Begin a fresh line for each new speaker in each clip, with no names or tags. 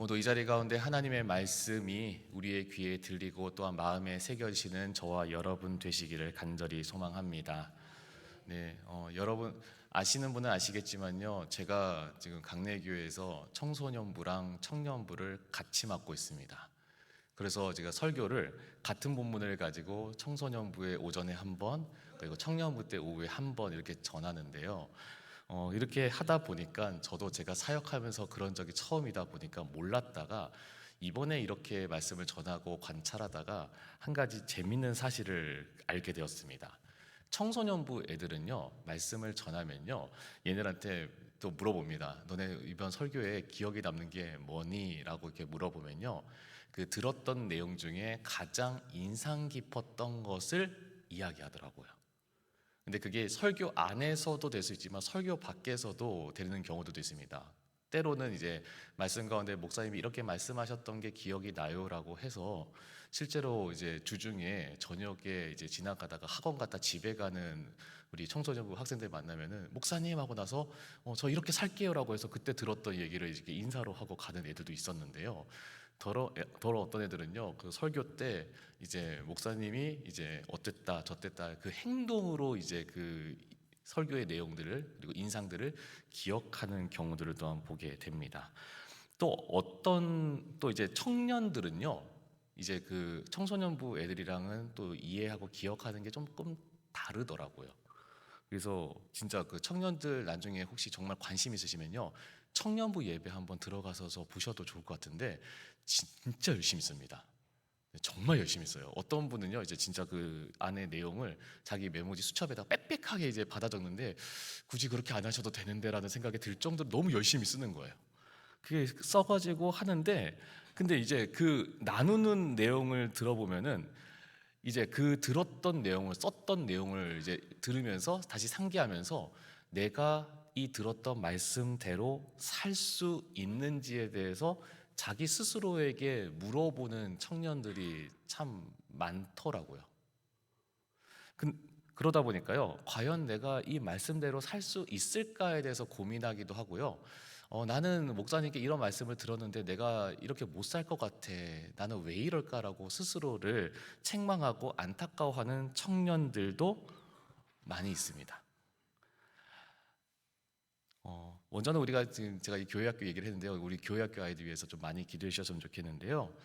오늘도 이 자리 가운데 하나님의 말씀이 우리의 귀에 들리고 또한 마음에 새겨지는 저와 여러분 되시기를 간절히 소망합니다. 네, 여러분 아시는 분은 아시겠지만요, 제가 지금 강내교회에서 청소년부랑 청년부를 같이 맡고 있습니다. 그래서 제가 설교를 같은 본문을 가지고 청소년부의 오전에 한 번, 그리고 청년부 때 오후에 한 번 이렇게 전하는데요. 이렇게 하다 보니까 저도 제가 사역하면서 그런 적이 처음이다 보니까 몰랐다가 이번에 이렇게 말씀을 전하고 관찰하다가 한 가지 재밌는 사실을 알게 되었습니다. 청소년부 애들은요, 말씀을 전하면요, 얘네들한테 또 물어봅니다. 너네 이번 설교에 기억에 남는 게 뭐니? 라고 이렇게 물어보면요, 그 들었던 내용 중에 가장 인상 깊었던 것을 이야기하더라고요. 근데 그게 설교 안에서도 될 수 있지만 설교 밖에서도 되는 경우도 있습니다. 때로는 이제 말씀 가운데 목사님이 이렇게 말씀하셨던 게 기억이 나요라고 해서 실제로 이제 주중에 저녁에 이제 지나가다가 학원 갔다 집에 가는 우리 청소년부 학생들 만나면은 목사님 하고 나서 저 이렇게 살게요라고 해서 그때 들었던 얘기를 이렇게 인사로 하고 가는 애들도 있었는데요. 더러 어떤 애들은요, 그 설교 때 이제 목사님이 이제 어땠다 저땠다 그 행동으로 이제 그 설교의 내용들을 그리고 인상들을 기억하는 경우들을 또한 보게 됩니다. 또 이제 청년들은요, 이제 그 청소년부 애들이랑은 또 이해하고 기억하는 게 조금 다르더라고요. 그래서 진짜 그 청년들 나중에 혹시 정말 관심 있으시면요, 청년부 예배 한번 들어가서 보셔도 좋을 것 같은데 진짜 열심히 씁니다. 정말 열심히 써요. 어떤 분은요, 이제 진짜 그 안에 내용을 자기 메모지 수첩에다 빽빽하게 이제 받아 적는데 굳이 그렇게 안 하셔도 되는데라는 생각이 들 정도로 너무 열심히 쓰는 거예요. 그게 써가지고 하는데, 근데 이제 그 나누는 내용을 들어보면은 이제 그 들었던 내용을 썼던 내용을 이제 들으면서 다시 상기하면서 내가 이 들었던 말씀대로 살 수 있는지에 대해서 자기 스스로에게 물어보는 청년들이 참 많더라고요. 그, 그러다 보니까요, 과연 내가 이 말씀대로 살 수 있을까에 대해서 고민하기도 하고요. 나는 목사님께 이런 말씀을 들었는데 내가 이렇게 못 살 것 같아. 나는 왜 이럴까라고 스스로를 책망하고 안타까워하는 청년들도 많이 있습니다. 먼저는 우리가 지금 제가 이 교회학교 얘기를 했는데요, 우리 교회학교 아이들 위해서 좀 많이 기도해 주셨으면 좋겠는데요.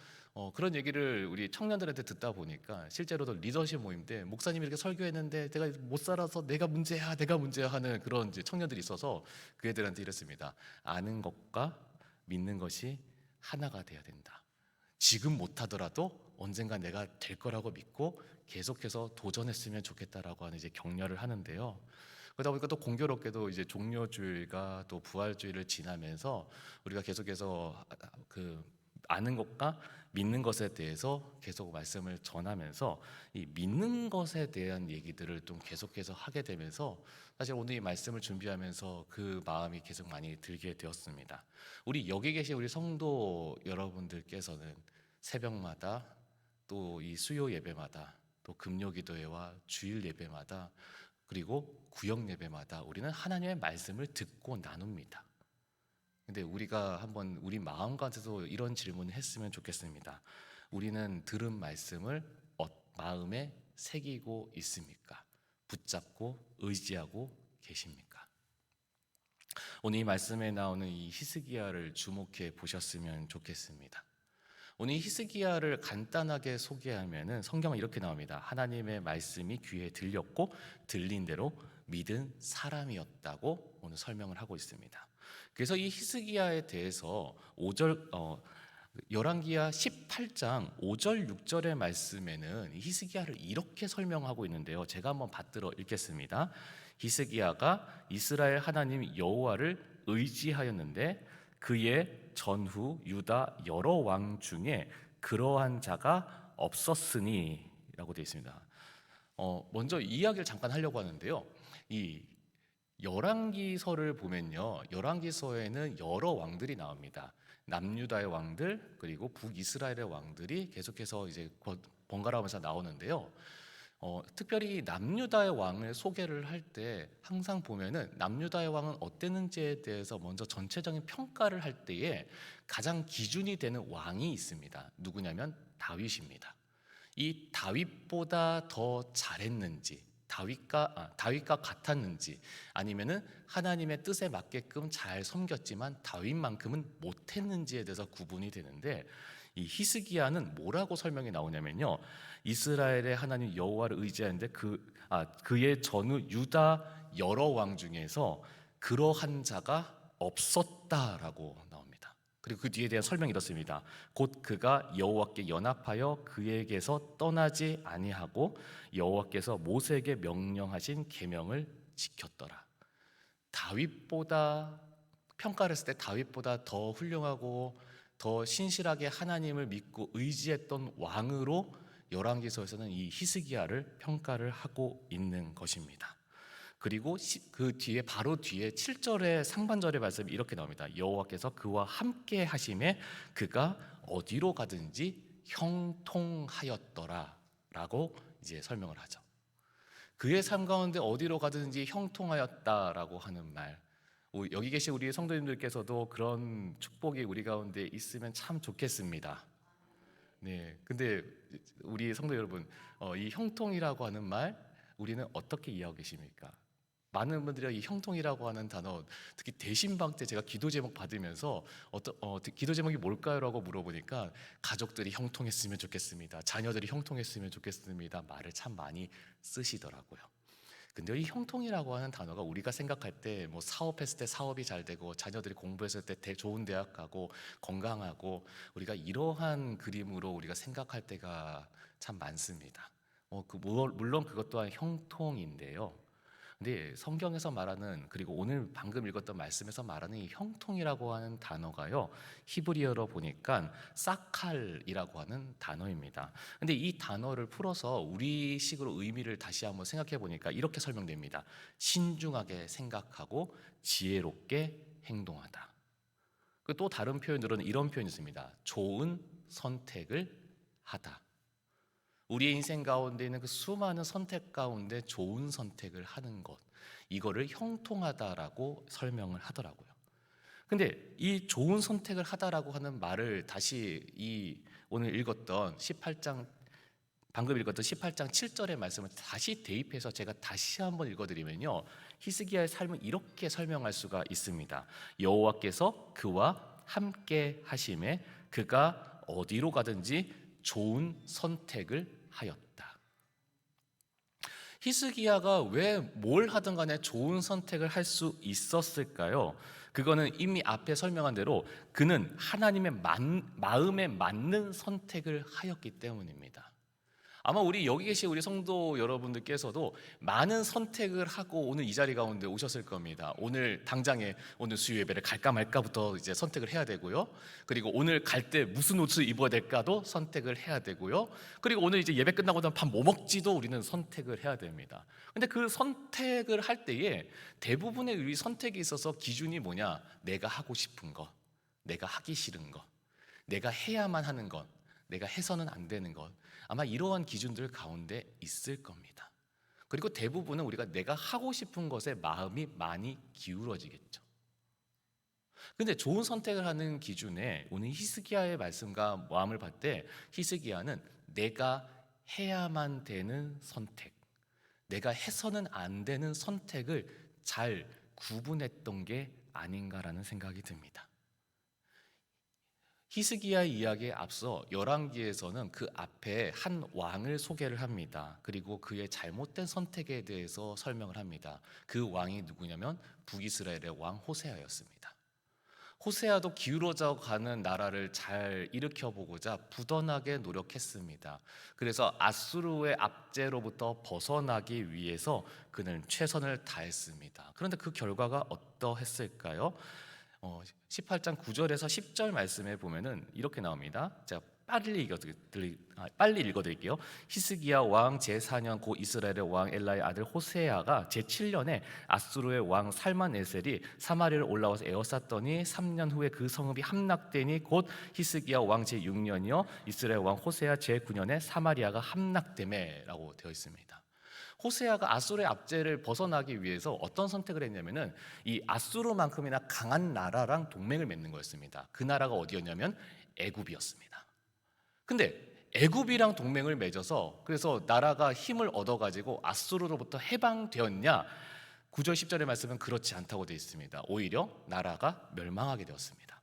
그런 얘기를 우리 청년들한테 듣다 보니까 실제로도 리더십 모임 때 목사님이 이렇게 설교했는데 내가 못 살아서 내가 문제야 하는 그런 이제 청년들이 있어서 그 애들한테 이랬습니다. 아는 것과 믿는 것이 하나가 돼야 된다. 지금 못하더라도 언젠가 내가 될 거라고 믿고 계속해서 도전했으면 좋겠다라고 하는 이제 격려를 하는데요. 그러다 보니까 또 공교롭게도 이제 종려주일과 또 부활주일을 지나면서 우리가 계속해서 그 아는 것과 믿는 것에 대해서 계속 말씀을 전하면서 이 믿는 것에 대한 얘기들을 좀 계속해서 하게 되면서 사실 오늘 이 말씀을 준비하면서 그 마음이 계속 많이 들게 되었습니다. 우리 여기 계신 우리 성도 여러분들께서는 새벽마다 또 이 수요 예배마다 또 금요 기도회와 주일 예배마다 그리고 구역 예배마다 우리는 하나님의 말씀을 듣고 나눕니다. 근데 우리가 한번 우리 마음 가운데서 이런 질문을 했으면 좋겠습니다. 우리는 들은 말씀을 마음에 새기고 있습니까? 붙잡고 의지하고 계십니까? 오늘 이 말씀에 나오는 이 히스기야를 주목해 보셨으면 좋겠습니다. 오늘 히스기야를 간단하게 소개하면은 성경은 이렇게 나옵니다. 하나님의 말씀이 귀에 들렸고 들린 대로 믿은 사람이었다고 오늘 설명을 하고 있습니다. 그래서 이 히스기야에 대해서 5절 열왕기야 18장 5절 6절의 말씀에는 히스기야를 이렇게 설명하고 있는데요. 제가 한번 받들어 읽겠습니다. 히스기야가 이스라엘 하나님 여호와를 의지하였는데 그의 전후 유다 여러 왕 중에 그러한 자가 없었으니 라고 되어 있습니다. 먼저 이야기를 잠깐 하려고 하는데요. 이 열왕기서를 보면요, 열왕기서에는 여러 왕들이 나옵니다. 남유다의 왕들 그리고 북이스라엘의 왕들이 계속해서 이제 번갈아가면서 나오는데요. 특별히 남유다의 왕을 소개를 할 때 항상 보면은 남유다의 왕은 어땠는지에 대해서 먼저 전체적인 평가를 할 때에 가장 기준이 되는 왕이 있습니다. 누구냐면 다윗입니다. 이 다윗보다 더 잘했는지, 다윗과 같았는지, 아니면은 하나님의 뜻에 맞게끔 잘 섬겼지만 다윗만큼은 못했는지에 대해서 구분이 되는데, 이 히스기야는 뭐라고 설명이 나오냐면요, 이스라엘의 하나님 여호와를 의지하는데 그의 전후 유다 여러 왕 중에서 그러한 자가 없었다라고 나옵니다. 그리고 그 뒤에 대한 설명이 이렇습니다. 곧 그가 여호와께 연합하여 그에게서 떠나지 아니하고 여호와께서 모세에게 명령하신 계명을 지켰더라. 다윗보다, 평가를 했을 때 다윗보다 더 훌륭하고 더 신실하게 하나님을 믿고 의지했던 왕으로 열왕기서에서는 이 히스기야를 평가를 하고 있는 것입니다. 그리고 그 뒤에 바로 뒤에 7절의 상반절의 말씀이 이렇게 나옵니다. 여호와께서 그와 함께 하심에 그가 어디로 가든지 형통하였더라 라고 이제 설명을 하죠. 그의 삶 가운데 어디로 가든지 형통하였다라고 하는 말, 여기 계신 우리 성도님들께서도 그런 축복이 우리 가운데 있으면 참 좋겠습니다. 네, 근데 우리 성도 여러분, 이 형통이라고 하는 말 우리는 어떻게 이해하고 계십니까? 많은 분들이 이 형통이라고 하는 단어, 특히 대신방 때 제가 기도 제목 받으면서 기도 제목이 뭘까요?라고 물어보니까 가족들이 형통했으면 좋겠습니다, 자녀들이 형통했으면 좋겠습니다 말을 참 많이 쓰시더라고요. 근데 이 형통이라고 하는 단어가 우리가 생각할 때 뭐 사업했을 때 사업이 잘 되고 자녀들이 공부했을 때 좋은 대학 가고 건강하고, 우리가 이러한 그림으로 우리가 생각할 때가 참 많습니다. 물론 그것 또한 형통인데요. 근데 성경에서 말하는, 그리고 오늘 방금 읽었던 말씀에서 말하는 이 형통이라고 하는 단어가요, 히브리어로 보니까 사칼이라고 하는 단어입니다. 근데 이 단어를 풀어서 우리식으로 의미를 다시 한번 생각해 보니까 이렇게 설명됩니다. 신중하게 생각하고 지혜롭게 행동하다. 또 다른 표현으로는 이런 표현이 있습니다. 좋은 선택을 하다. 우리의 인생 가운데 있는 그 수많은 선택 가운데 좋은 선택을 하는 것, 이거를 형통하다라고 설명을 하더라고요. 근데 이 좋은 선택을 하다라고 하는 말을 다시 오늘 읽었던 18장, 방금 읽었던 18장 7절의 말씀을 다시 대입해서 제가 다시 한번 읽어드리면요, 히스기야의 삶을 이렇게 설명할 수가 있습니다. 여호와께서 그와 함께 하심에 그가 어디로 가든지 좋은 선택을 하였다. 히스기야가 왜 뭘 하든 간에 좋은 선택을 할 수 있었을까요? 그거는 이미 앞에 설명한 대로 그는 하나님의 마음에 맞는 선택을 하였기 때문입니다. 아마 우리 여기 계신 우리 성도 여러분들께서도 많은 선택을 하고 오늘 이 자리 가운데 오셨을 겁니다. 오늘 당장에 오늘 수요 예배를 갈까 말까부터 이제 선택을 해야 되고요. 그리고 오늘 갈 때 무슨 옷을 입어야 될까도 선택을 해야 되고요. 그리고 오늘 이제 예배 끝나고 나면 밥 뭐 먹지도 우리는 선택을 해야 됩니다. 근데 그 선택을 할 때에 대부분의 우리 선택에 있어서 기준이 뭐냐? 내가 하고 싶은 것, 내가 하기 싫은 것, 내가 해야만 하는 것, 내가 해서는 안 되는 것, 아마 이러한 기준들 가운데 있을 겁니다. 그리고 대부분은 우리가 내가 하고 싶은 것에 마음이 많이 기울어지겠죠. 근데 좋은 선택을 하는 기준에 오늘 히스기야의 말씀과 마음을 봤을 때 히스기야는 내가 해야만 되는 선택, 내가 해서는 안 되는 선택을 잘 구분했던 게 아닌가라는 생각이 듭니다. 히스기야의 이야기에 앞서 열왕기에서는 그 앞에 한 왕을 소개를 합니다. 그리고 그의 잘못된 선택에 대해서 설명을 합니다. 그 왕이 누구냐면 북이스라엘의 왕 호세아였습니다. 호세아도 기울어져 가는 나라를 잘 일으켜보고자 부단하게 노력했습니다. 그래서 아수르의 압제로부터 벗어나기 위해서 그는 최선을 다했습니다. 그런데 그 결과가 어떠했을까요? 18장 9절에서 10절 말씀에 보면은 이렇게 나옵니다. 자, 빨리 읽어드릴게요. 히스기야 왕 제4년 고 이스라엘의 왕 엘라의 아들 호세아가 제7년에 아수르의 왕 살만에셀이 사마리아를 올라와서 에워쌌더니 3년 후에 그 성읍이 함락되니 곧 히스기야 왕 제6년이요 이스라엘 왕 호세아 제9년에 사마리아가 함락되매라고 되어 있습니다. 호세아가 아수르의 압제를 벗어나기 위해서 어떤 선택을 했냐면은 이 아수르만큼이나 강한 나라랑 동맹을 맺는 거였습니다. 그 나라가 어디였냐면 애굽이었습니다. 근데 애굽이랑 동맹을 맺어서 그래서 나라가 힘을 얻어가지고 아수르로부터 해방되었냐? 9절 10절의 말씀은 그렇지 않다고 되어 있습니다. 오히려 나라가 멸망하게 되었습니다.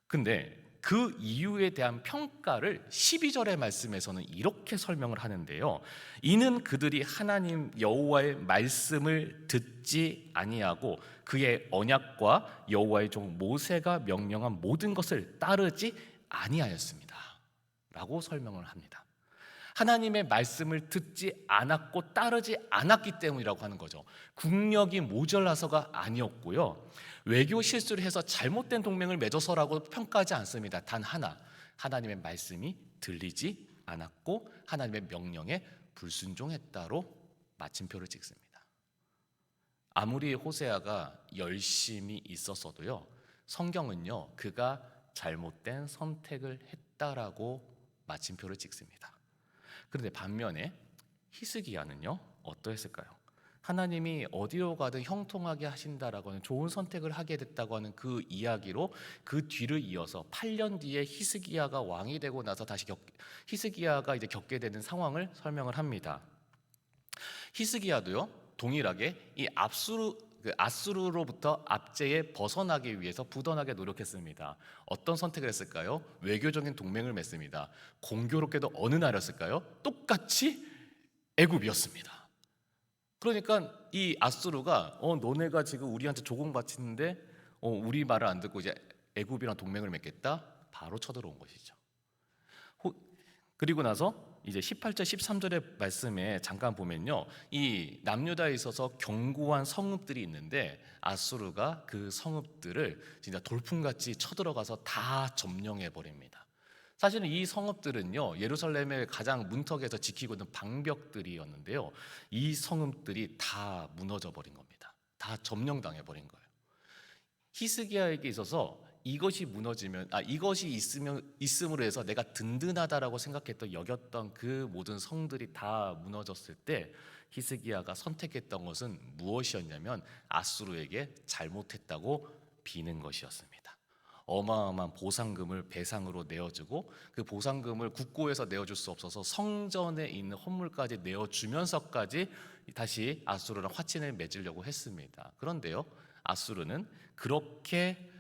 근데 그 이유에 대한 평가를 12절의 말씀에서는 이렇게 설명을 하는데요. 이는 그들이 하나님 여호와의 말씀을 듣지 아니하고 그의 언약과 여호와의 종 모세가 명령한 모든 것을 따르지 아니하였습니다 라고 설명을 합니다. 하나님의 말씀을 듣지 않았고 따르지 않았기 때문이라고 하는 거죠. 국력이 모자라서가 아니었고요, 외교 실수를 해서 잘못된 동맹을 맺어서라고 평가하지 않습니다. 단 하나, 하나님의 말씀이 들리지 않았고 하나님의 명령에 불순종했다로 마침표를 찍습니다. 아무리 호세아가 열심히 있었어도요, 성경은요 그가 잘못된 선택을 했다라고 마침표를 찍습니다. 그런데 반면에 히스기야는요 어떠했을까요? 하나님이 어디로 가든 형통하게 하신다라고 하는 좋은 선택을 하게 됐다고 하는 그 이야기로 그 뒤를 이어서 8년 뒤에 히스기야가 왕이 되고 나서 다시 히스기야가 이제 겪게 되는 상황을 설명을 합니다. 히스기야도요 동일하게 이 아수르로부터 압제에 벗어나기 위해서 부단하게 노력했습니다. 어떤 선택을 했을까요? 외교적인 동맹을 맺습니다. 공교롭게도 어느 나라였을까요? 똑같이 애굽이었습니다. 그러니까 이 아수르가 너네가 지금 우리한테 조공바치는데 우리 말을 안 듣고 이제 애굽이랑 동맹을 맺겠다, 바로 쳐들어온 것이죠. 그리고 나서 이제 18절 13절의 말씀에 잠깐 보면요, 이 남유다에 있어서 견고한 성읍들이 있는데 아수르가 그 성읍들을 진짜 돌풍같이 쳐들어가서 다 점령해 버립니다. 사실은 이 성읍들은요 예루살렘의 가장 문턱에서 지키고 있는 방벽들이었는데요, 이 성읍들이 다 무너져 버린 겁니다. 다 점령당해 버린 거예요. 히스기야에게 있어서 이것이 무너지면 이것이 있음으로 해서 내가 든든하다라고 생각했던 여겼던 그 모든 성들이 다 무너졌을 때 히스기야가 선택했던 것은 무엇이었냐면 아수르에게 잘못했다고 비는 것이었습니다. 어마어마한 보상금을 배상으로 내어주고 그 보상금을 국고에서 내어줄 수 없어서 성전에 있는 헌물까지 내어주면서까지 다시 아수르랑 화친을 맺으려고 했습니다. 그런데요 아수르는 그렇게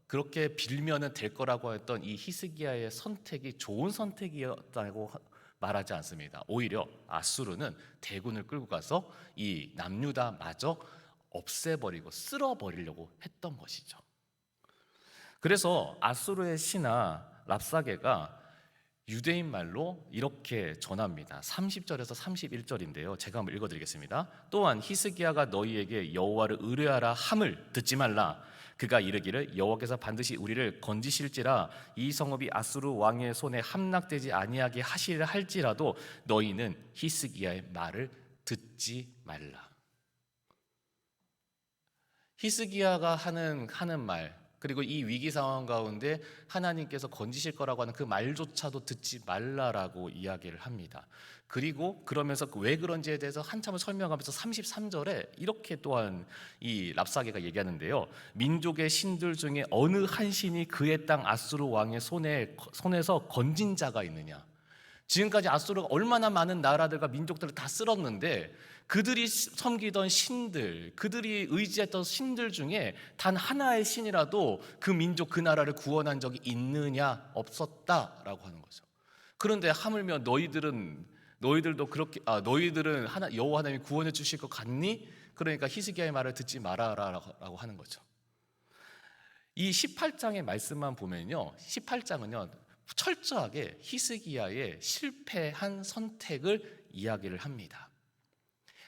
그렇게 빌면은 될 거라고 했던 이 히스기야의 선택이 좋은 선택이었다고 말하지 않습니다. 오히려 아수르는 대군을 끌고 가서 이 남유다마저 없애버리고 쓸어버리려고 했던 것이죠. 그래서 아수르의 신하 랍사게가 유대인 말로 이렇게 전합니다. 30절에서 31절인데요 제가 한번 읽어드리겠습니다. 또한 히스기야가 너희에게 여호와를 의뢰하라 함을 듣지 말라. 그가 이르기를 여호와께서 반드시 우리를 건지실지라 이 성읍이 아수르 왕의 손에 함락되지 아니하게 하시려 할지라도 너희는 히스기야의 말을 듣지 말라. 히스기야가 하는 말, 그리고 이 위기 상황 가운데 하나님께서 건지실 거라고 하는 그 말조차도 듣지 말라라고 이야기를 합니다. 그리고 그러면서 왜 그런지에 대해서 한참을 설명하면서 33절에 이렇게 또한 이 랍사게가 얘기하는데요, 민족의 신들 중에 어느 한 신이 그의 땅 아수르 왕의 손에서 건진 자가 있느냐. 지금까지 아수르가 얼마나 많은 나라들과 민족들을 다 쓸었는데 그들이 섬기던 신들, 그들이 의지했던 신들 중에 단 하나의 신이라도 그 민족, 그 나라를 구원한 적이 있느냐? 없었다라고 하는 거죠. 그런데 하물며 너희들도 그렇게 너희들은 여호와 하나님이 구원해 주실 것 같니? 그러니까 히스기야의 말을 듣지 마라라고 하는 거죠. 이 18장의 말씀만 보면요, 18장은요 철저하게 히스기야의 실패한 선택을 이야기를 합니다.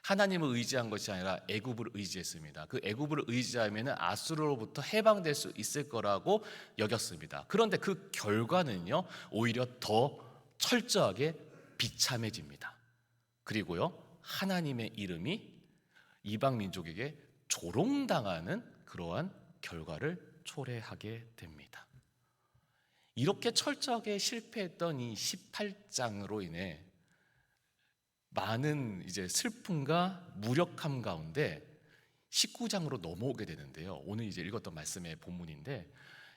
하나님을 의지한 것이 아니라 애굽을 의지했습니다. 그 애굽을 의지하면 아수르로부터 해방될 수 있을 거라고 여겼습니다. 그런데 그 결과는요, 오히려 더 철저하게 비참해집니다. 그리고요, 하나님의 이름이 이방 민족에게 조롱당하는 그러한 결과를 초래하게 됩니다. 이렇게 철저하게 실패했던 이 18장으로 인해 많은 이제 슬픔과 무력함 가운데 19장으로 넘어오게 되는데요. 오늘 이제 읽었던 말씀의 본문인데,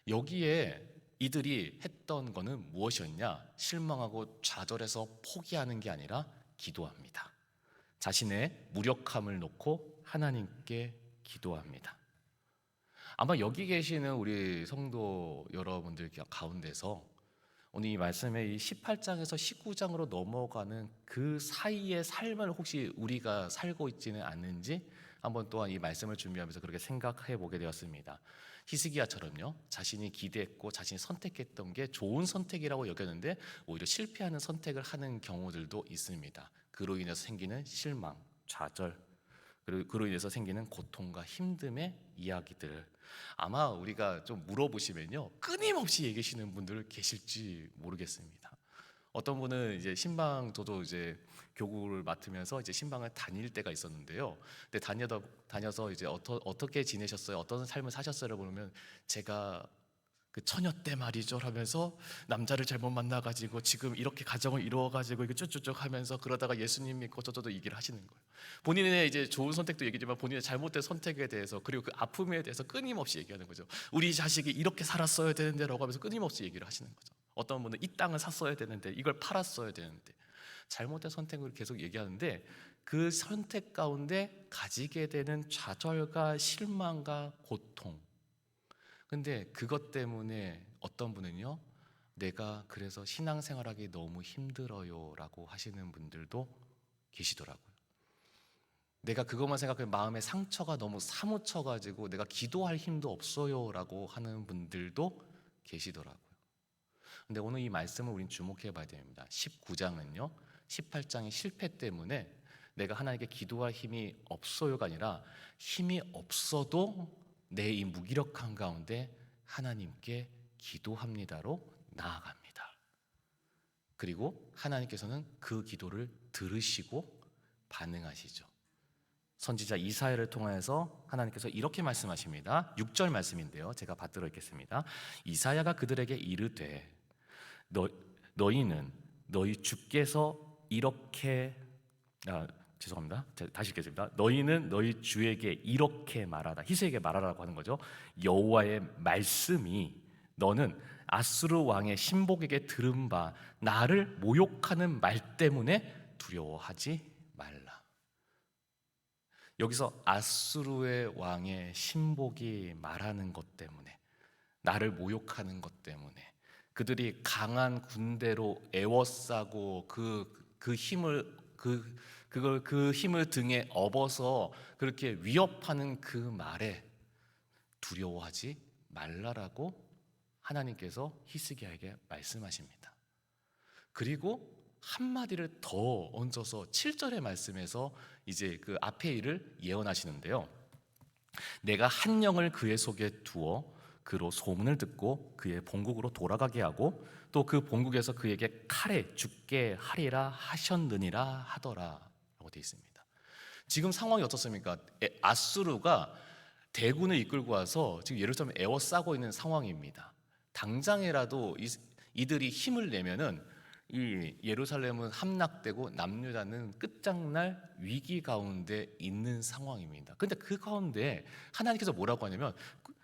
여기에 이들이 했던 거는 무엇이었냐? 실망하고 좌절해서 포기하는 게 아니라 기도합니다. 자신의 무력함을 놓고 하나님께 기도합니다. 아마 여기 계시는 우리 성도 여러분들 가운데서 오늘 이 말씀의 이 18장에서 19장으로 넘어가는 그 사이의 삶을 혹시 우리가 살고 있지는 않는지 한번 또한 이 말씀을 준비하면서 그렇게 생각해 보게 되었습니다. 히스기야처럼요, 자신이 기대했고 자신이 선택했던 게 좋은 선택이라고 여겼는데 오히려 실패하는 선택을 하는 경우들도 있습니다. 그로 인해서 생기는 실망, 좌절, 그리고 그로 인해서 생기는 고통과 힘듦의 이야기들, 아마 우리가 좀 물어보시면요, 끊임없이 얘기하시는 분들 계실지 모르겠습니다. 어떤 분은 이제 신방, 저도 이제 교구를 맡으면서 이제 신방을 다닐 때가 있었는데요. 근데 다녀서 이제 어떻게 지내셨어요? 어떤 삶을 사셨어요? 보면 제가 그 처녀 때 말이죠 하면서 남자를 잘못 만나가지고 지금 이렇게 가정을 이루어가지고 이게 쭉쭉쭉 하면서 그러다가 예수님 믿고 저도 얘기를 하시는 거예요. 본인의 이제 좋은 선택도 얘기지만 본인의 잘못된 선택에 대해서, 그리고 그 아픔에 대해서 끊임없이 얘기하는 거죠. 우리 자식이 이렇게 살았어야 되는데 라고 하면서 끊임없이 얘기를 하시는 거죠. 어떤 분은 이 땅을 샀어야 되는데, 이걸 팔았어야 되는데, 잘못된 선택을 계속 얘기하는데, 그 선택 가운데 가지게 되는 좌절과 실망과 고통, 근데 그것 때문에 어떤 분은요, 내가 그래서 신앙생활하기 너무 힘들어요 라고 하시는 분들도 계시더라고요. 내가 그것만 생각해 마음에 상처가 너무 사무쳐가지고 내가 기도할 힘도 없어요 라고 하는 분들도 계시더라고요. 근데 오늘 이 말씀을 우린 주목해 봐야 됩니다. 19장은요 18장의 실패 때문에 내가 하나님께 기도할 힘이 없어요가 아니라, 힘이 없어도 내 이 무기력한 가운데 하나님께 기도합니다로 나아갑니다. 그리고 하나님께서는 그 기도를 들으시고 반응하시죠. 선지자 이사야를 통해서 하나님께서 이렇게 말씀하십니다. 6절 말씀인데요, 제가 받들어 읽겠습니다. 이사야가 그들에게 이르되 너희는 너희 주께서 이렇게 죄송합니다. 다시 읽겠습니다. 너희는 너희 주에게 이렇게 말하라. 히스기야에게 말하라고 하는 거죠. 여호와의 말씀이 너는 아수르 왕의 신복에게 들은 바 나를 모욕하는 말 때문에 두려워하지 말라. 여기서 아수르의 왕의 신복이 말하는 것 때문에, 나를 모욕하는 것 때문에, 그들이 강한 군대로 애워싸고 그 힘을 등에 업어서 그렇게 위협하는 그 말에 두려워하지 말라라고 하나님께서 히스기야에게 말씀하십니다. 그리고 한마디를 더 얹어서 7절의 말씀에서 이제 그 앞에 일을 예언하시는데요. 내가 한 영을 그의 속에 두어 그로 소문을 듣고 그의 본국으로 돌아가게 하고 또 그 본국에서 그에게 칼에 죽게 하리라 하셨느니라 하더라 라고 되어 있습니다. 지금 상황이 어떻습니까? 아수르가 대군을 이끌고 와서 지금 예루살렘을 에워싸고 있는 상황입니다. 당장이라도 이들이 힘을 내면은 이 예루살렘은 함락되고 남유다는 끝장날 위기 가운데 있는 상황입니다. 그런데 그 가운데 하나님께서 뭐라고 하냐면,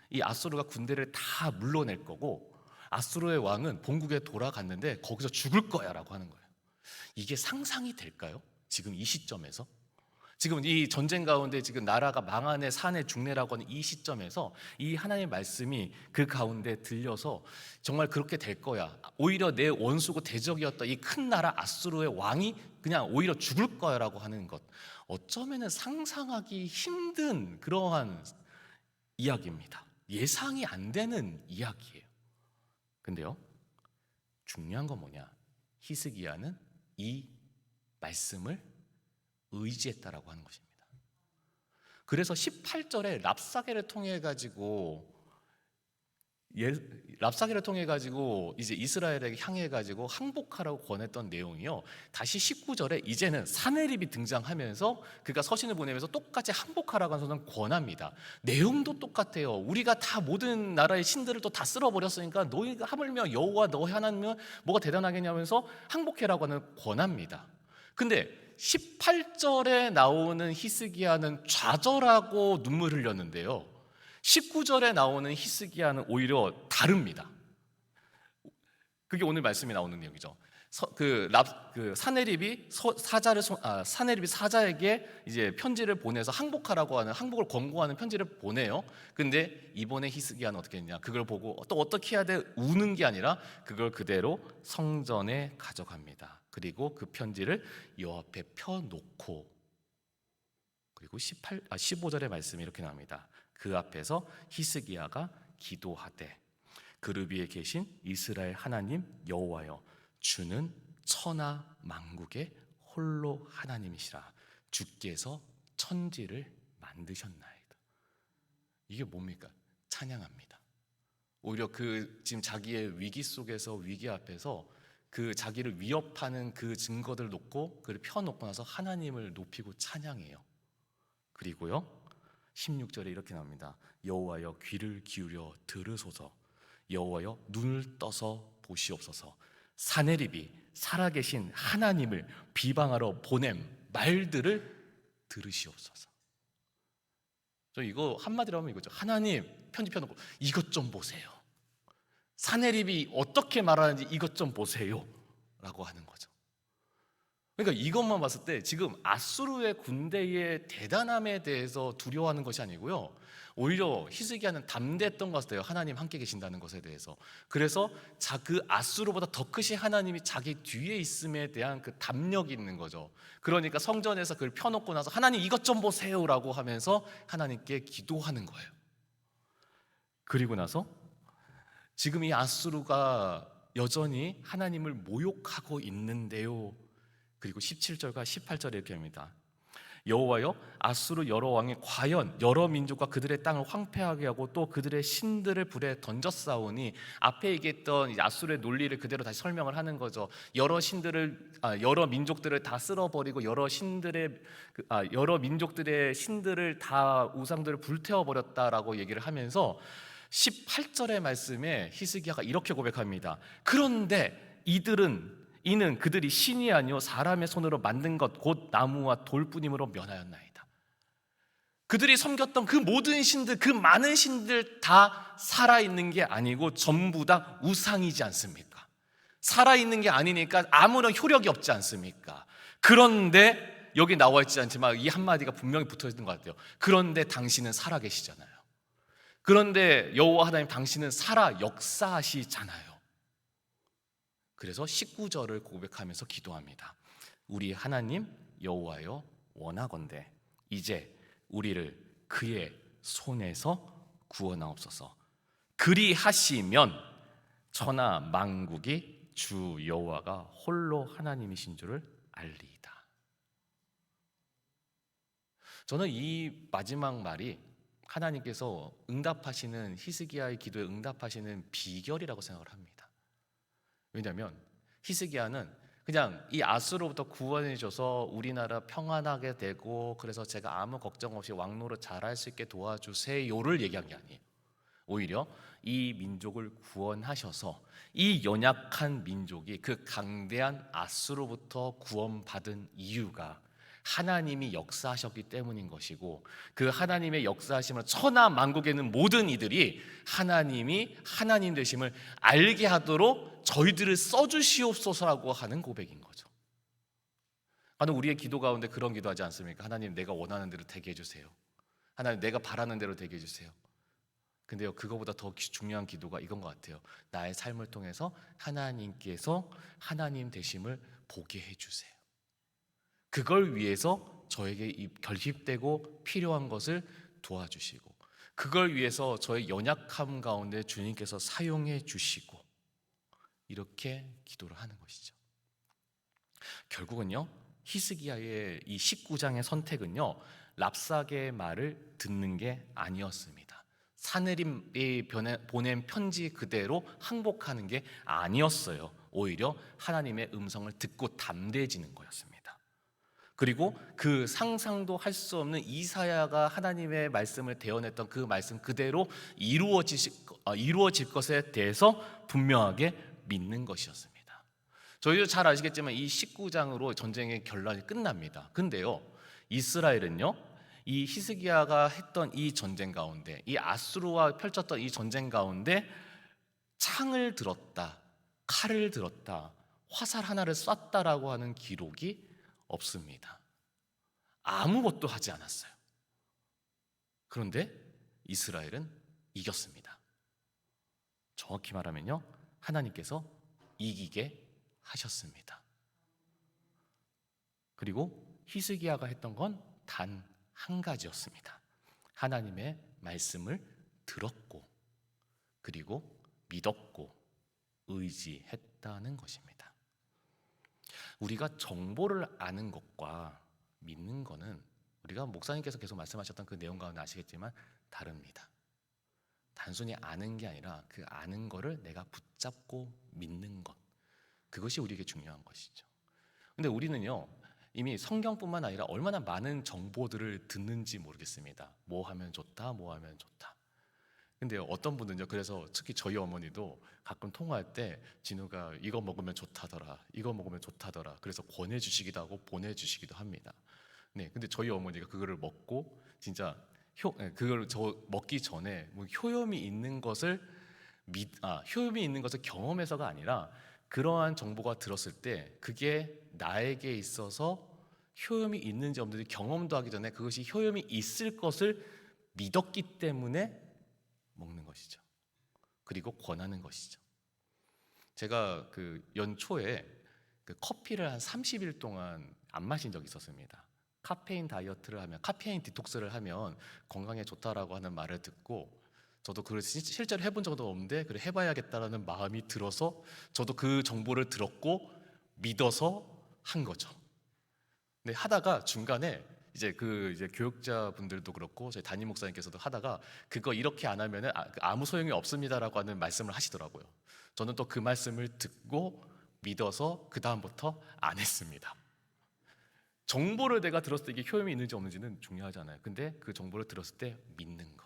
이 아수르가 군대를 다 물러낼 거고 아수르의 왕은 본국에 돌아갔는데 거기서 죽을 거야 라고 하는 거예요. 이게 상상이 될까요? 지금 이 시점에서, 지금 이 전쟁 가운데 지금 나라가 망하네 사내 죽네라고 하는 이 시점에서 이 하나님의 말씀이 그 가운데 들려서 정말 그렇게 될 거야, 오히려 내 원수고 대적이었던 이 큰 나라 아수르의 왕이 그냥 오히려 죽을 거야 라고 하는 것, 어쩌면 상상하기 힘든 그러한 이야기입니다. 예상이 안 되는 이야기예요. 근데요, 중요한 건 뭐냐? 히스기야는 이 말씀을 의지했다라고 하는 것입니다. 그래서 18절에 랍사게를 통해 가지고 이제 이스라엘에게 향해 가지고 항복하라고 권했던 내용이요. 다시 19절에 이제는 사네립이 등장하면서 그가 서신을 보내면서 똑같이 항복하라고 하는 권합니다. 내용도 똑같아요. 우리가 다 모든 나라의 신들을 또 다 쓸어버렸으니까 너희가 하물며 여호와 너희 하나님은 뭐가 대단하겠냐면서 항복해라고 하는 권합니다. 근데 18절에 나오는 히스기야는 좌절하고 눈물 흘렸는데요, 19절에 나오는 히스기야는 오히려 다릅니다. 그게 오늘 말씀에 나오는 내용이죠. 사네립이 사자에게 이제 편지를 보내서 항복하라고 하는, 항복을 권고하는 편지를 보내요. 근데 이번에 히스기야는 어떻게 했냐? 그걸 보고 또 어떻게 해야 돼? 우는 게 아니라 그걸 그대로 성전에 가져갑니다. 그리고 그 편지를 여호와 앞에 펴놓고, 그리고 15절의 말씀이 이렇게 나옵니다. 그 앞에서 히스기야가 기도하되 그룹 위에 계신 이스라엘 하나님 여호와여, 주는 천하 만국의 홀로 하나님이시라. 주께서 천지를 만드셨나이다. 이게 뭡니까? 찬양합니다. 오히려 지금 자기의 위기 속에서, 위기 앞에서 그 자기를 위협하는 그 증거들을 놓고 그를 펴놓고 나서 하나님을 높이고 찬양해요. 그리고요 16절에 이렇게 나옵니다. 여호와여 귀를 기울여 들으소서, 여호와여 눈을 떠서 보시옵소서, 사네립이 살아계신 하나님을 비방하러 보냄 말들을 들으시옵소서. 저 이거 한마디로 하면 이거죠. 하나님 편지 펴놓고 이것 좀 보세요. 사네립이 어떻게 말하는지 이것 좀 보세요 라고 하는 거죠. 그러니까 이것만 봤을 때 지금 아수르의 군대의 대단함에 대해서 두려워하는 것이 아니고요, 오히려 히스기야는 담대했던 것 같아요. 하나님 함께 계신다는 것에 대해서. 그래서 그 아수르보다 더 크신 하나님이 자기 뒤에 있음에 대한 그 담력이 있는 거죠. 그러니까 성전에서 그걸 펴놓고 나서 하나님 이것 좀 보세요 라고 하면서 하나님께 기도하는 거예요. 그리고 나서 지금 이 아수르가 여전히 하나님을 모욕하고 있는데요, 그리고 17절과 18절에 이렇게 합니다. 여호와여, 아수르 여러 왕이 과연 여러 민족과 그들의 땅을 황폐하게 하고 또 그들의 신들을 불에 던졌사오니, 앞에 얘기했던 아수르의 논리를 그대로 다시 설명을 하는 거죠. 여러 민족들을 다 쓸어버리고 여러 민족들의 신들을 다, 우상들을 불태워버렸다라고 얘기를 하면서 18절의 말씀에 히스기야가 이렇게 고백합니다. 그런데 이는 그들이 신이 아니요 사람의 손으로 만든 것 곧 나무와 돌뿐이므로 면하였나이다. 그들이 섬겼던 그 모든 신들, 그 많은 신들 다 살아있는 게 아니고 전부 다 우상이지 않습니까? 살아있는 게 아니니까 아무런 효력이 없지 않습니까? 그런데 여기 나와 있지 않지만 이 한마디가 분명히 붙어있는 것 같아요. 그런데 당신은 살아계시잖아요. 그런데 여호와 하나님, 당신은 살아 역사하시잖아요. 그래서 19절을 고백하면서 기도합니다. 우리 하나님 여호와여, 원하건대 이제 우리를 그의 손에서 구원하옵소서. 그리하시면 천하 만국이 주 여호와가 홀로 하나님이신 줄을 알리이다. 저는 이 마지막 말이 하나님께서 응답하시는, 히스기야의 기도에 응답하시는 비결이라고 생각을 합니다. 왜냐하면 히스기야는 그냥 이 아수로부터 구원해 줘서 우리나라 평안하게 되고 그래서 제가 아무 걱정 없이 왕노릇 잘할 수 있게 도와주세요를 얘기한 게 아니에요. 오히려 이 민족을 구원하셔서 이 연약한 민족이 그 강대한 아수로부터 구원받은 이유가 하나님이 역사하셨기 때문인 것이고, 그 하나님의 역사하심으로 천하 만국에 있는 모든 이들이 하나님이 하나님 되심을 알게 하도록 저희들을 써주시옵소서라고 하는 고백인 거죠. 하나님, 우리의 기도 가운데 그런 기도하지 않습니까? 하나님, 내가 원하는 대로 되게 해주세요. 하나님, 내가 바라는 대로 되게 해주세요. 근데요, 그거보다 더 중요한 기도가 이건 것 같아요. 나의 삶을 통해서 하나님께서 하나님 되심을 보게 해주세요. 그걸 위해서 저에게 결핍되고 필요한 것을 도와주시고, 그걸 위해서 저의 연약함 가운데 주님께서 사용해 주시고, 이렇게 기도를 하는 것이죠. 결국은요, 히스기야의 이 19장의 선택은요, 랍사게의 말을 듣는 게 아니었습니다. 사느림이 보낸 편지 그대로 항복하는 게 아니었어요. 오히려 하나님의 음성을 듣고 담대해지는 거였습니다. 그리고 그 상상도 할 수 없는 이사야가 하나님의 말씀을 대언했던 그 말씀 그대로 이루어질 것에 대해서 분명하게 믿는 것이었습니다. 저희도 잘 아시겠지만 이 19장으로 전쟁의 결론이 끝납니다. 근데요, 이스라엘은요, 이 히스기야가 했던 이 전쟁 가운데, 이 아수르와 펼쳤던 이 전쟁 가운데 창을 들었다, 칼을 들었다, 화살 하나를 쐈다라고 하는 기록이 없습니다. 아무것도 하지 않았어요. 그런데 이스라엘은 이겼습니다. 정확히 말하면요, 하나님께서 이기게 하셨습니다. 그리고 히스기야가 했던 건 단 한 가지였습니다. 하나님의 말씀을 들었고, 그리고 믿었고, 의지했다는 것입니다. 우리가 정보를 아는 것과 믿는 것은 우리가 목사님께서 계속 말씀하셨던 그 내용 가운데 아시겠지만 다릅니다. 단순히 아는 게 아니라 그 아는 거를 내가 붙잡고 믿는 것, 그것이 우리에게 중요한 것이죠. 근데 우리는요, 이미 성경뿐만 아니라 얼마나 많은 정보들을 듣는지 모르겠습니다. 뭐 하면 좋다, 뭐 하면 좋다. 근데 어떤 분은요, 그래서 특히 저희 어머니도 가끔 통화할 때 진우가 이거 먹으면 좋다더라, 이거 먹으면 좋다더라, 그래서 권해주시기도 하고 보내주시기도 합니다. 네, 근데 저희 어머니가 그거를 먹고 진짜 그걸 저 먹기 전에 뭐 효험이 있는 것을 경험해서가 아니라 그러한 정보가 들었을 때 그게 나에게 있어서 효험이 있는지 없는지 경험도 하기 전에 그것이 효험이 있을 것을 믿었기 때문에 먹는 것이죠. 그리고 권하는 것이죠. 제가 그 연초에 그 커피를 한 30일 동안 안 마신 적이 있었습니다. 카페인 다이어트를 하면, 카페인 디톡스를 하면 건강에 좋다라고 하는 말을 듣고 저도 그걸 실제로 해본 적도 없는데 그래 해봐야겠다라는 마음이 들어서 저도 그 정보를 들었고 믿어서 한 거죠. 근데 하다가 중간에 이제 교육자분들도 그렇고 저희 담임 목사님께서도 하다가 그거 이렇게 안 하면은 아무 소용이 없습니다라고 하는 말씀을 하시더라고요. 저는 또 그 말씀을 듣고 믿어서 그 다음부터 안 했습니다. 정보를 내가 들었을 때 이게 효험이 있는지 없는지는 중요하지 않아요. 근데 그 정보를 들었을 때 믿는 것.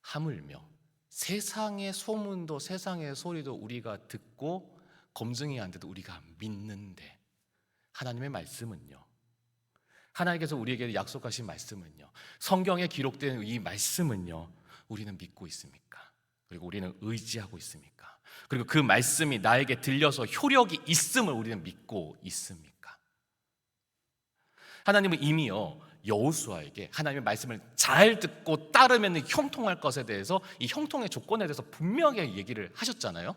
하물며 세상의 소문도 세상의 소리도 우리가 듣고 검증이 안 돼도 우리가 믿는데 하나님의 말씀은요, 하나님께서 우리에게 약속하신 말씀은요, 성경에 기록된 이 말씀은요, 우리는 믿고 있습니까? 그리고 우리는 의지하고 있습니까? 그리고 그 말씀이 나에게 들려서 효력이 있음을 우리는 믿고 있습니까? 하나님은 이미요 여호수아에게 하나님의 말씀을 잘 듣고 따르면 형통할 것에 대해서, 이 형통의 조건에 대해서 분명하게 얘기를 하셨잖아요.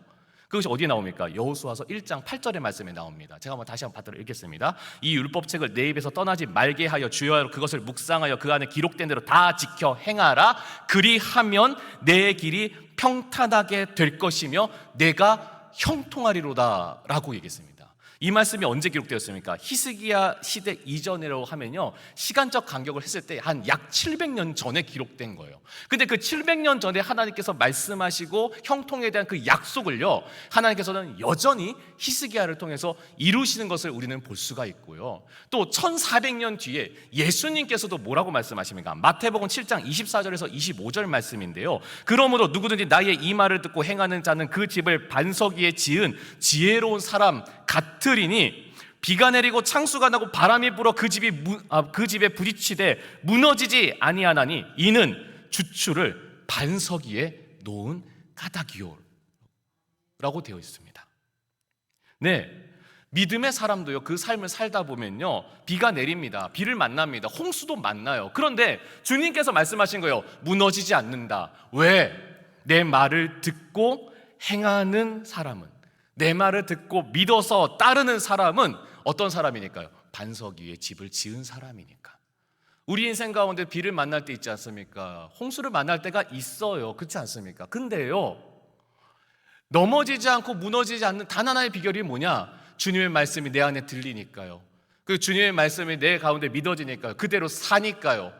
그것이 어디에 나옵니까? 여호수아서 1장 8절의 말씀에 나옵니다. 제가 다시 한번 받들어 읽겠습니다. 이 율법책을 내 입에서 떠나지 말게 하여 주여로 그것을 묵상하여 그 안에 기록된 대로 다 지켜 행하라. 그리하면 내 길이 평탄하게 될 것이며 내가 형통하리로다 라고 얘기했습니다. 이 말씀이 언제 기록되었습니까? 히스기야 시대 이전이라고 하면요, 시간적 간격을 했을 때 한 약 700년 전에 기록된 거예요. 근데 그 700년 전에 하나님께서 말씀하시고 형통에 대한 그 약속을요, 하나님께서는 여전히 히스기야를 통해서 이루시는 것을 우리는 볼 수가 있고요. 또 1400년 뒤에 예수님께서도 뭐라고 말씀하십니까? 마태복음 7장 24절에서 25절 말씀인데요, 그러므로 누구든지 나의 이 말을 듣고 행하는 자는 그 집을 반석 위에 지은 지혜로운 사람 같으리니 비가 내리고 창수가 나고 바람이 불어 그 집에 부딪히되 무너지지 아니하나니 이는 주추를 반석 위에 놓은 까닭이요 라고 되어 있습니다. 네, 믿음의 사람도요, 그 삶을 살다 보면요, 비가 내립니다. 비를 만납니다. 홍수도 만나요. 그런데 주님께서 말씀하신 거예요. 무너지지 않는다. 왜? 내 말을 듣고 행하는 사람은, 내 말을 듣고 믿어서 따르는 사람은 어떤 사람이니까요? 반석 위에 집을 지은 사람이니까. 우리 인생 가운데 비를 만날 때 있지 않습니까? 홍수를 만날 때가 있어요. 그렇지 않습니까? 근데요, 넘어지지 않고 무너지지 않는 단 하나의 비결이 뭐냐? 주님의 말씀이 내 안에 들리니까요. 그 주님의 말씀이 내 가운데 믿어지니까요. 그대로 사니까요.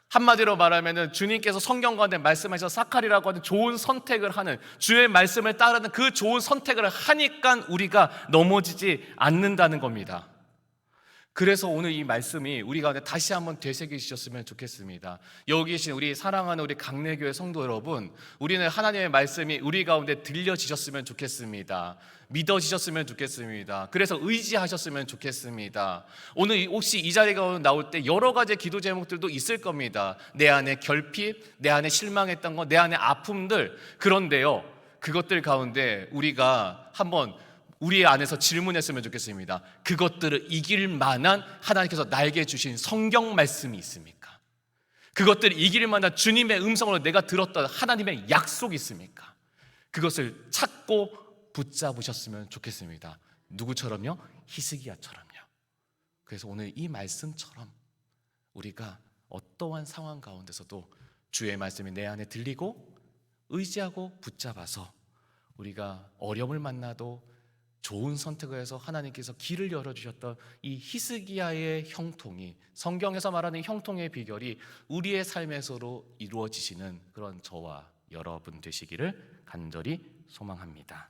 한마디로 말하면은 주님께서 성경 가운데 말씀하셔서 사칼이라고 하는 좋은 선택을 하는, 주의 말씀을 따르는 그 좋은 선택을 하니까 우리가 넘어지지 않는다는 겁니다. 그래서 오늘 이 말씀이 우리 가운데 다시 한번 되새기셨으면 좋겠습니다. 여기 계신 우리 사랑하는 우리 강내교회 성도 여러분, 우리는 하나님의 말씀이 우리 가운데 들려지셨으면 좋겠습니다. 믿어지셨으면 좋겠습니다. 그래서 의지하셨으면 좋겠습니다. 오늘 혹시 이 자리가 나올 때 여러 가지 기도 제목들도 있을 겁니다. 내 안에 결핍, 내 안에 실망했던 거, 내 안에 아픔들. 그런데요, 그것들 가운데 우리가 한번 우리 안에서 질문했으면 좋겠습니다. 그것들을 이길 만한 하나님께서 나에게 주신 성경 말씀이 있습니까? 그것들을 이길 만한 주님의 음성으로 내가 들었던 하나님의 약속이 있습니까? 그것을 찾고 붙잡으셨으면 좋겠습니다. 누구처럼요? 히스기야처럼요. 그래서 오늘 이 말씀처럼 우리가 어떠한 상황 가운데서도 주의 말씀이 내 안에 들리고 의지하고 붙잡아서 우리가 어려움을 만나도 좋은 선택을 해서 하나님께서 길을 열어주셨던 이 히스기야의 형통이, 성경에서 말하는 형통의 비결이 우리의 삶에서로 이루어지시는 그런 저와 여러분 되시기를 간절히 소망합니다.